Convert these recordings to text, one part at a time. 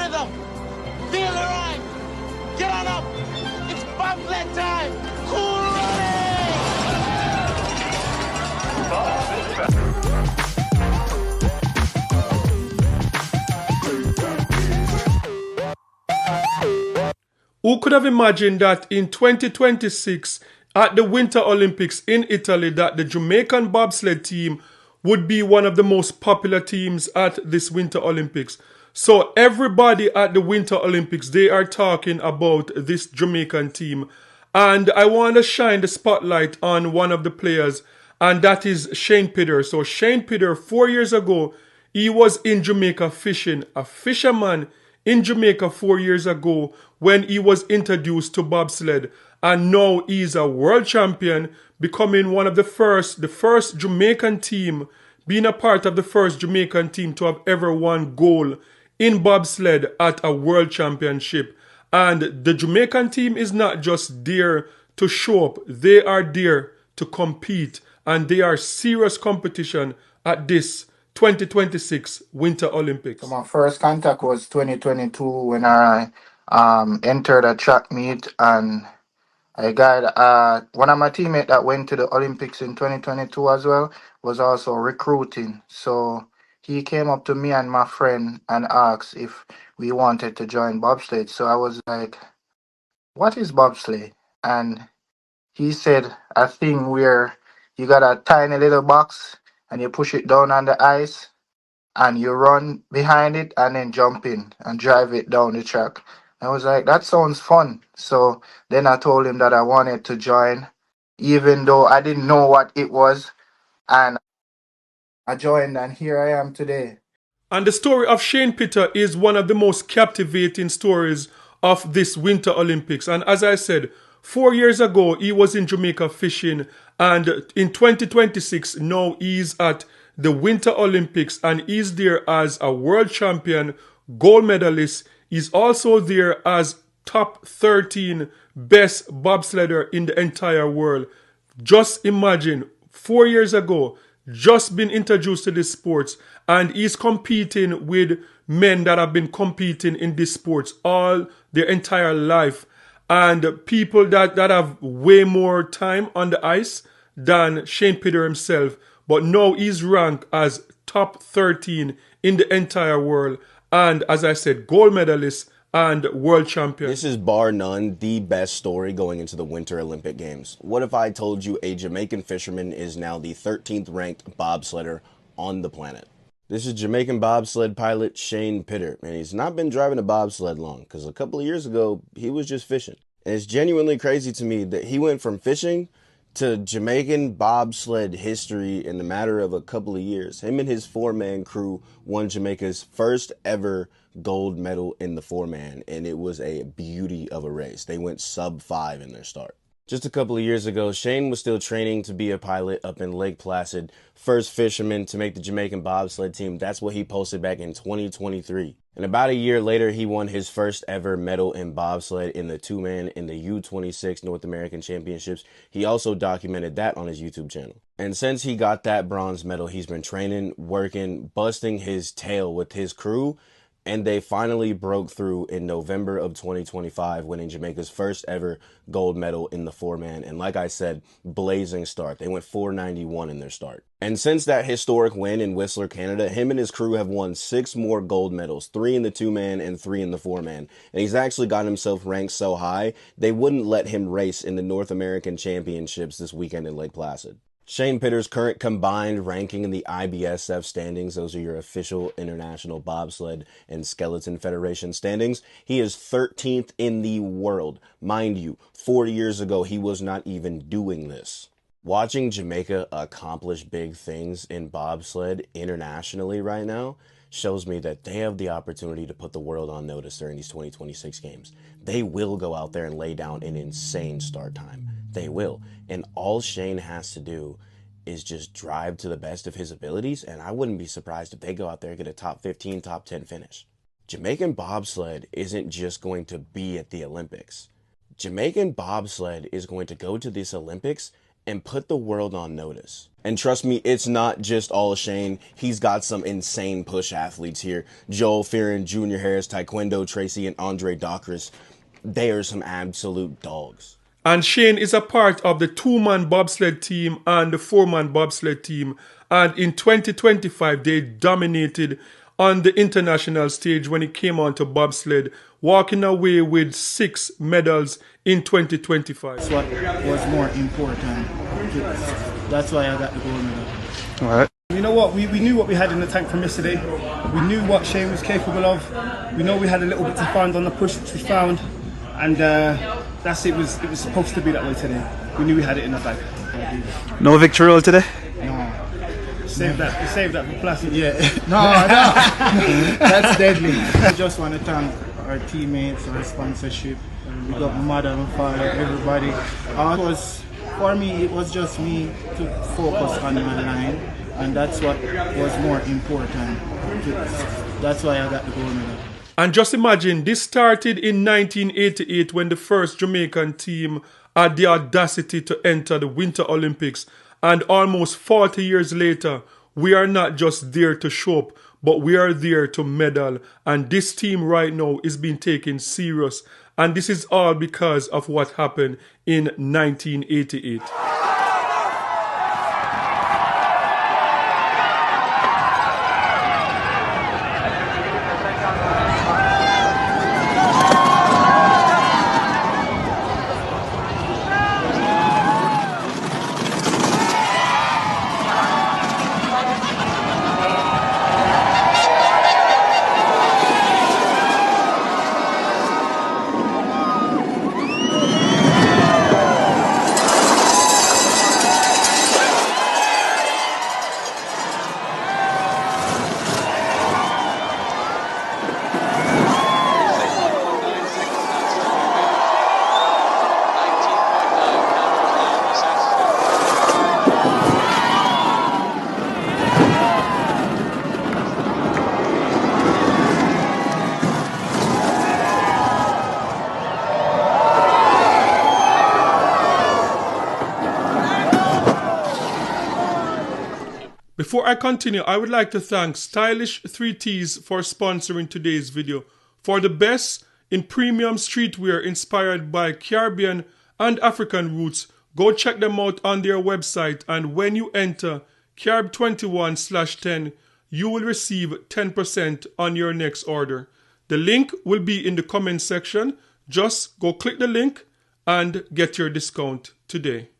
rhythm. Feel the rhyme. Get on up. It's bobsled time. Cool running. Who could have imagined that in 2026 at the Winter Olympics in Italy that the Jamaican bobsled team would be one of the most popular teams at this Winter Olympics? So everybody at the Winter Olympics, they are talking about this Jamaican team. And I want to shine the spotlight on one of the players, and that is Shane Pitter. So Shane Pitter, 4 years ago, he was in Jamaica fishing, a fisherman in Jamaica 4 years ago when he was introduced to bobsled. And now he's a world champion, becoming one of the first Jamaican team, being a part of the first Jamaican team to have ever won gold in bobsled at a world championship. And the Jamaican team is not just there to show up, they are there to compete, and they are serious competition at this 2026 Winter Olympics. So my first contact was 2022 when I entered a track meet, and I got one of my teammates that went to the Olympics in 2022 as well was also recruiting. So he came up to me and my friend and asked if we wanted to join bobsled. So I was like, "What is bobsled?" And he said a thing where you got a tiny little box and you push it down on the ice and you run behind it and then jump in and drive it down the track. I was like, that sounds fun. So then I told him that I wanted to join, even though I didn't know what it was. And I joined, and here I am today. And the story of Shane Pitter is one of the most captivating stories of this Winter Olympics. And as I said, 4 years ago, he was in Jamaica fishing. And in 2026, now he's at the Winter Olympics and he's there as a world champion, gold medalist. He's also there as top 13 best bobsledder in the entire world. Just imagine, 4 years ago, just been introduced to this sports, and he's competing with men that have been competing in this sports all their entire life, and people that have way more time on the ice than Shane Pitter himself. But now he's ranked as top 13 in the entire world, and as I said, gold medalist and world champion. This is bar none the best story going into the Winter Olympic Games. What if I told you a Jamaican fisherman is now the 13th ranked bobsledder on the planet? This is Jamaican bobsled pilot Shane Pitter, and he's not been driving a bobsled long, because a couple of years ago, he was just fishing. And it's genuinely crazy to me that he went from fishing to Jamaican bobsled history in the matter of a couple of years. Him and his four-man crew won Jamaica's first ever gold medal in the four-man, and it was a beauty of a race. They went sub-5 in their start. Just a couple of years ago, Shane was still training to be a pilot up in Lake Placid, first fisherman to make the Jamaican bobsled team. That's what he posted back in 2023. And about a year later, he won his first ever medal in bobsled in the two-man in the U26 North American Championships. He also documented that on his YouTube channel. And since he got that bronze medal, he's been training, working, busting his tail with his crew, and they finally broke through in November of 2025, winning Jamaica's first ever gold medal in the four-man. And like I said, blazing start. They went 491 in their start. And since that historic win in Whistler, Canada, him and his crew have won 6 more gold medals, 3 in the two-man and 3 in the four-man. And he's actually gotten himself ranked so high, they wouldn't let him race in the North American Championships this weekend in Lake Placid. Shane Pitter's current combined ranking in the IBSF standings, those are your official International Bobsled and Skeleton Federation standings, he is 13th in the world. Mind you, 4 years ago, he was not even doing this. Watching Jamaica accomplish big things in bobsled internationally right now shows me that they have the opportunity to put the world on notice during these 2026 games. They will go out there and lay down an insane start time. They will. And all Shane has to do is just drive to the best of his abilities, and I wouldn't be surprised if they go out there and get a top 15, top 10 finish. Jamaican bobsled isn't just going to be at the Olympics. Jamaican bobsled is going to go to this Olympics and put the world on notice. And trust me, it's not just all Shane. He's got some insane push athletes here. Joel Fearon, Junior Harris, Taekwondo Tracy, and Andre Docris. They are some absolute dogs. And Shane is a part of the 2-man bobsled team and the 4-man bobsled team. And in 2025, they dominated on the international stage when it came on to bobsled, walking away with 6 medals in 2025. That's what was more important. That's why I got the gold medal. All right. You know what? We knew what we had in the tank from yesterday. We knew what Shane was capable of. We know we had a little bit to find on the push, which we found. And that's it. It was supposed to be that way today. We knew we had it in the bag. No victory roll today? No. Save that for plastic. Yeah. No. That's deadly. I just want to thank our teammates, our sponsorship. We got my mother, my father, everybody. For me, it was just me to focus on my line, and that's what was more important. That's why I got the gold medal. And just imagine, this started in 1988 when the first Jamaican team had the audacity to enter the Winter Olympics. And almost 40 years later, we are not just there to show up, but we are there to medal. And this team right now is being taken serious. And this is all because of what happened in 1988. Before I continue, I would like to thank Stylish 3Ts for sponsoring today's video. For the best in premium streetwear inspired by Caribbean and African roots, go check them out on their website, and when you enter Carib21/10, you will receive 10% on your next order. The link will be in the comment section. Just go click the link and get your discount today.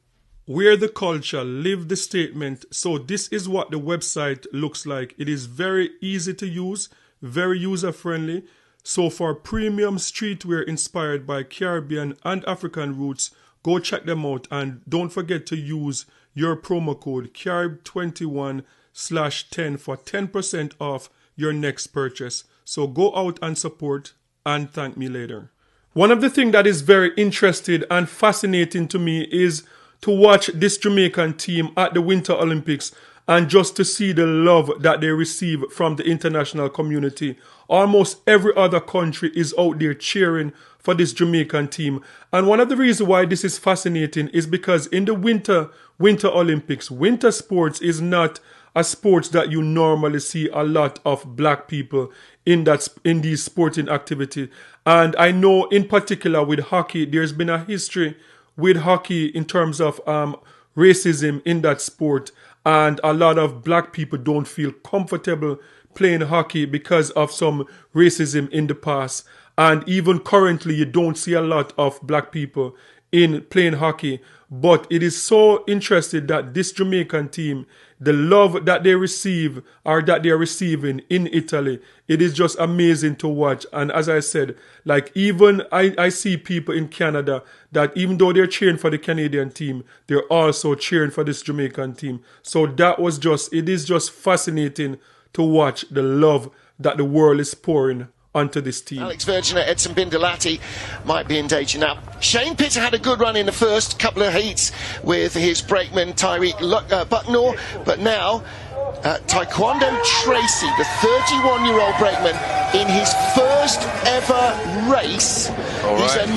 We're the culture, live the statement. So this is what the website looks like. It is very easy to use, very user-friendly. So for premium streetwear inspired by Caribbean and African roots, go check them out. And don't forget to use your promo code Carib21/10 for 10% off your next purchase. So go out and support and thank me later. One of the things that is very interesting and fascinating to me is to watch this Jamaican team at the Winter Olympics and just to see the love that they receive from the international community. Almost every other country is out there cheering for this Jamaican team. And one of the reasons why this is fascinating is because in the Winter Olympics, winter sports is not a sport that you normally see a lot of black people in these sporting activities. And I know in particular with hockey, there's been a history with hockey in terms of racism in that sport, and a lot of black people don't feel comfortable playing hockey because of some racism in the past. And even currently, you don't see a lot of black people in playing hockey. But it is so interesting that this Jamaican team, the love that they receive or that they are receiving in Italy, it is just amazing to watch. And as I said, like even I see people in Canada that even though they're cheering for the Canadian team, they're also cheering for this Jamaican team. So it is just fascinating to watch the love that the world is pouring onto this team. Alex Virgin, Edson Bindalati might be in danger now. Shane Pitter had a good run in the first couple of heats with his brakeman Tyreek Bucknor, but now Taekwondo Tracy, the 31-year-old brakeman, in his first ever race. All He's right. a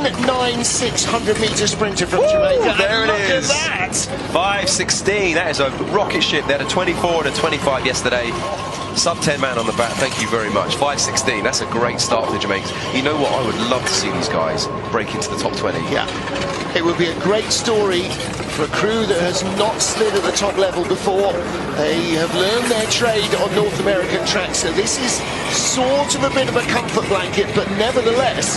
9.96 metre sprinter from Jamaica. There and it look is. at that. 5.16. That is a rocket ship. They had a 24 and a 25 yesterday. Sub 10 man on the back. Thank you very much. 5.16. That's a great start for the Jamaicans. You know what? I would love to see these guys break into the top 20. Yeah, it would be a great story for a crew that has not slid at the top level before. They have learned their trade on North American tracks, so this is sort of a bit of a comfort blanket, but nevertheless,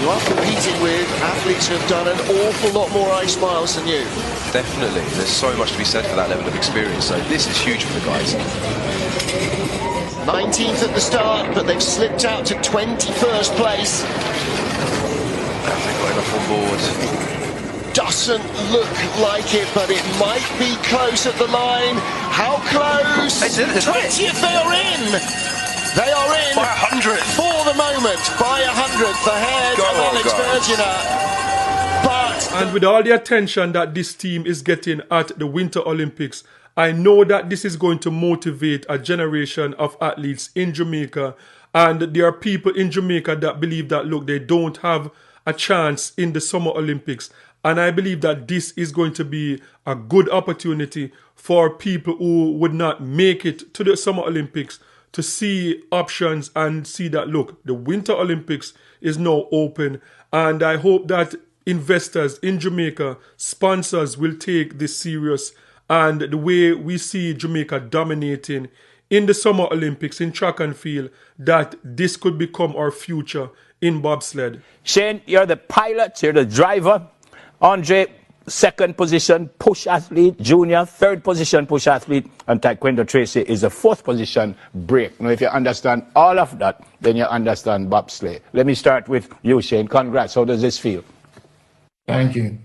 you are competing with athletes who have done an awful lot more ice miles than you. Definitely. There's so much to be said for that level of experience. So this is huge for the guys. 19th at the start, but they've slipped out to 21st place. Have they got enough on board? Doesn't look like it, but it might be close at the line. How close? 20th, they are in. They are in. By 100. For the moment, by 100th ahead of Alex Virginia. But And with all the attention that this team is getting at the Winter Olympics, I know that this is going to motivate a generation of athletes in Jamaica. And there are people in Jamaica that believe that, look, they don't have a chance in the Summer Olympics. And I believe that this is going to be a good opportunity for people who would not make it to the Summer Olympics to see options and see that, look, the Winter Olympics is now open. And I hope that investors in Jamaica, sponsors, will take this serious. And the way we see Jamaica dominating in the Summer Olympics in track and field, that this could become our future in bobsled. Shane, you're the pilot, you're the driver. Andre, second position, push athlete. Junior, third position, push athlete. And Taekwondo Tracy is the fourth position, break. Now, if you understand all of that, then you understand bobsleigh. Let me start with you, Shane. Congrats. How does this feel? Thank you.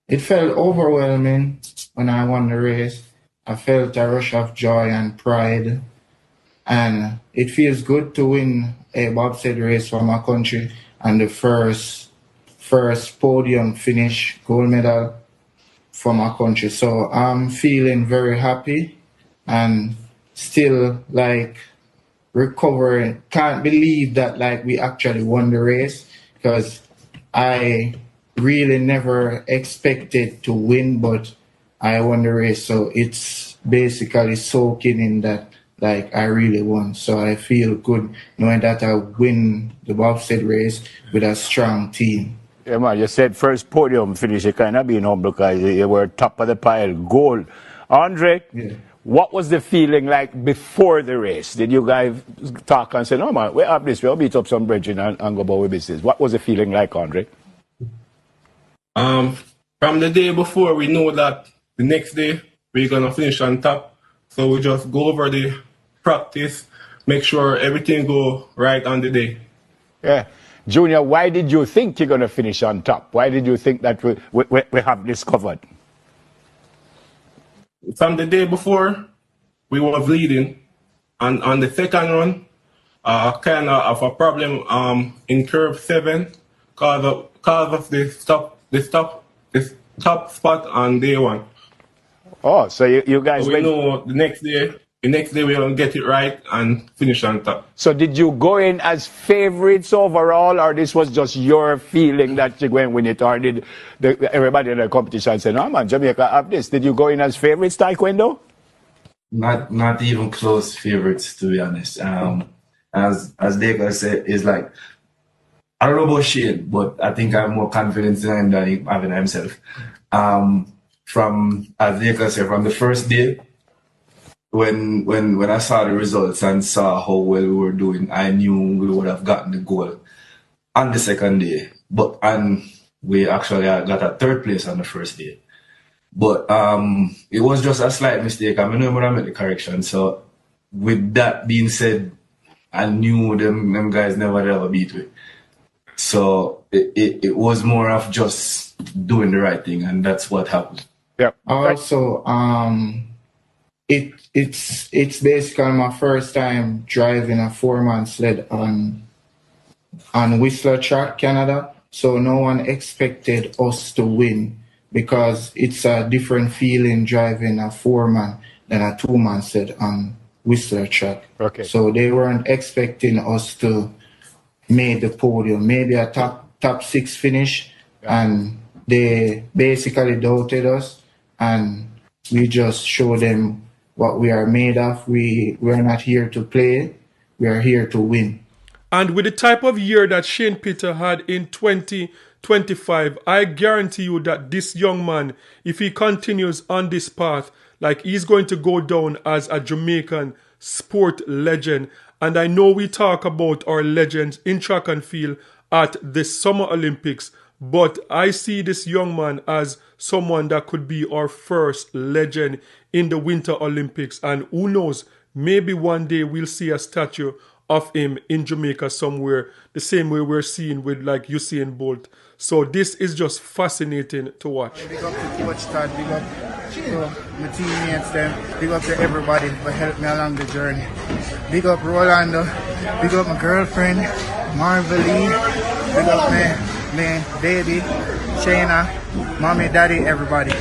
It felt overwhelming when I won the race. I felt a rush of joy and pride. And it feels good to win a bobsled race for my country and the first podium finish, gold medal for my country. So I'm feeling very happy and still like recovering. Can't believe that like we actually won the race, because I really never expected to win, but I won the race. So it's basically soaking in that like I really won. So I feel good knowing that I win the bobsled race with a strong team. Yeah, man, you said first podium finish. You kind of being humble because you were top of the pile, gold. Andre, what was the feeling like before the race? Did you guys talk and say, no, man, we have this, we'll beat up some brethren and go about with business? What was the feeling like, Andre? From the day before, we know that the next day we're going to finish on top. So we just go over the practice, make sure everything go right on the day. Yeah. Junior, why did you think you're going to finish on top? Why did you think that we have this covered? From the day before, we were leading. And on the second run, kind of a problem in curve 7 cause of the top spot on day 1. Oh, so you guys so we know the next day we're going to get it right and finish on top. So did you go in as favorites overall, or this was just your feeling that you're going to win it, or did everybody in the competition say, no man, Jamaica have this? Did you go in as favorites, Taekwondo? Not even close favorites, to be honest. As Dega said, is like, I don't know about Shane, but I think I have more confidence in him than he having himself. From, as Dega said, from the first day, when I saw the results and saw how well we were doing, I knew we would have gotten the goal on the second day. And we actually got a third place on the first day. But it was just a slight mistake. I mean, I made the correction. So with that being said, I knew them guys never ever beat me. So it was more of just doing the right thing, and that's what happened. Yeah. Also, it's basically my first time driving a 4-man sled on Whistler track, Canada. So no one expected us to win, because it's a different feeling driving a 4-man than a 2-man sled on Whistler track. Okay. So they weren't expecting us to make the podium, maybe a top 6 finish, and they basically doubted us, and we just showed them what we are made of. We're not here to play, we are here to win. And with the type of year that Shane Peter had in 2025, I guarantee you that this young man, if he continues on this path, like he's going to go down as a Jamaican sport legend. And I know we talk about our legends in track and field at the Summer Olympics, but I see this young man as someone that could be our first legend in the Winter Olympics. And who knows, maybe one day we'll see a statue of him in Jamaica somewhere, the same way we're seeing with like Usain Bolt. So this is just fascinating to watch. Big up to Coach Todd, big up to my teammates, them, big up to everybody who helped me along the journey. Big up Rolando, big up my girlfriend, Marvelie, big up my baby, Shayna, mommy, daddy, everybody.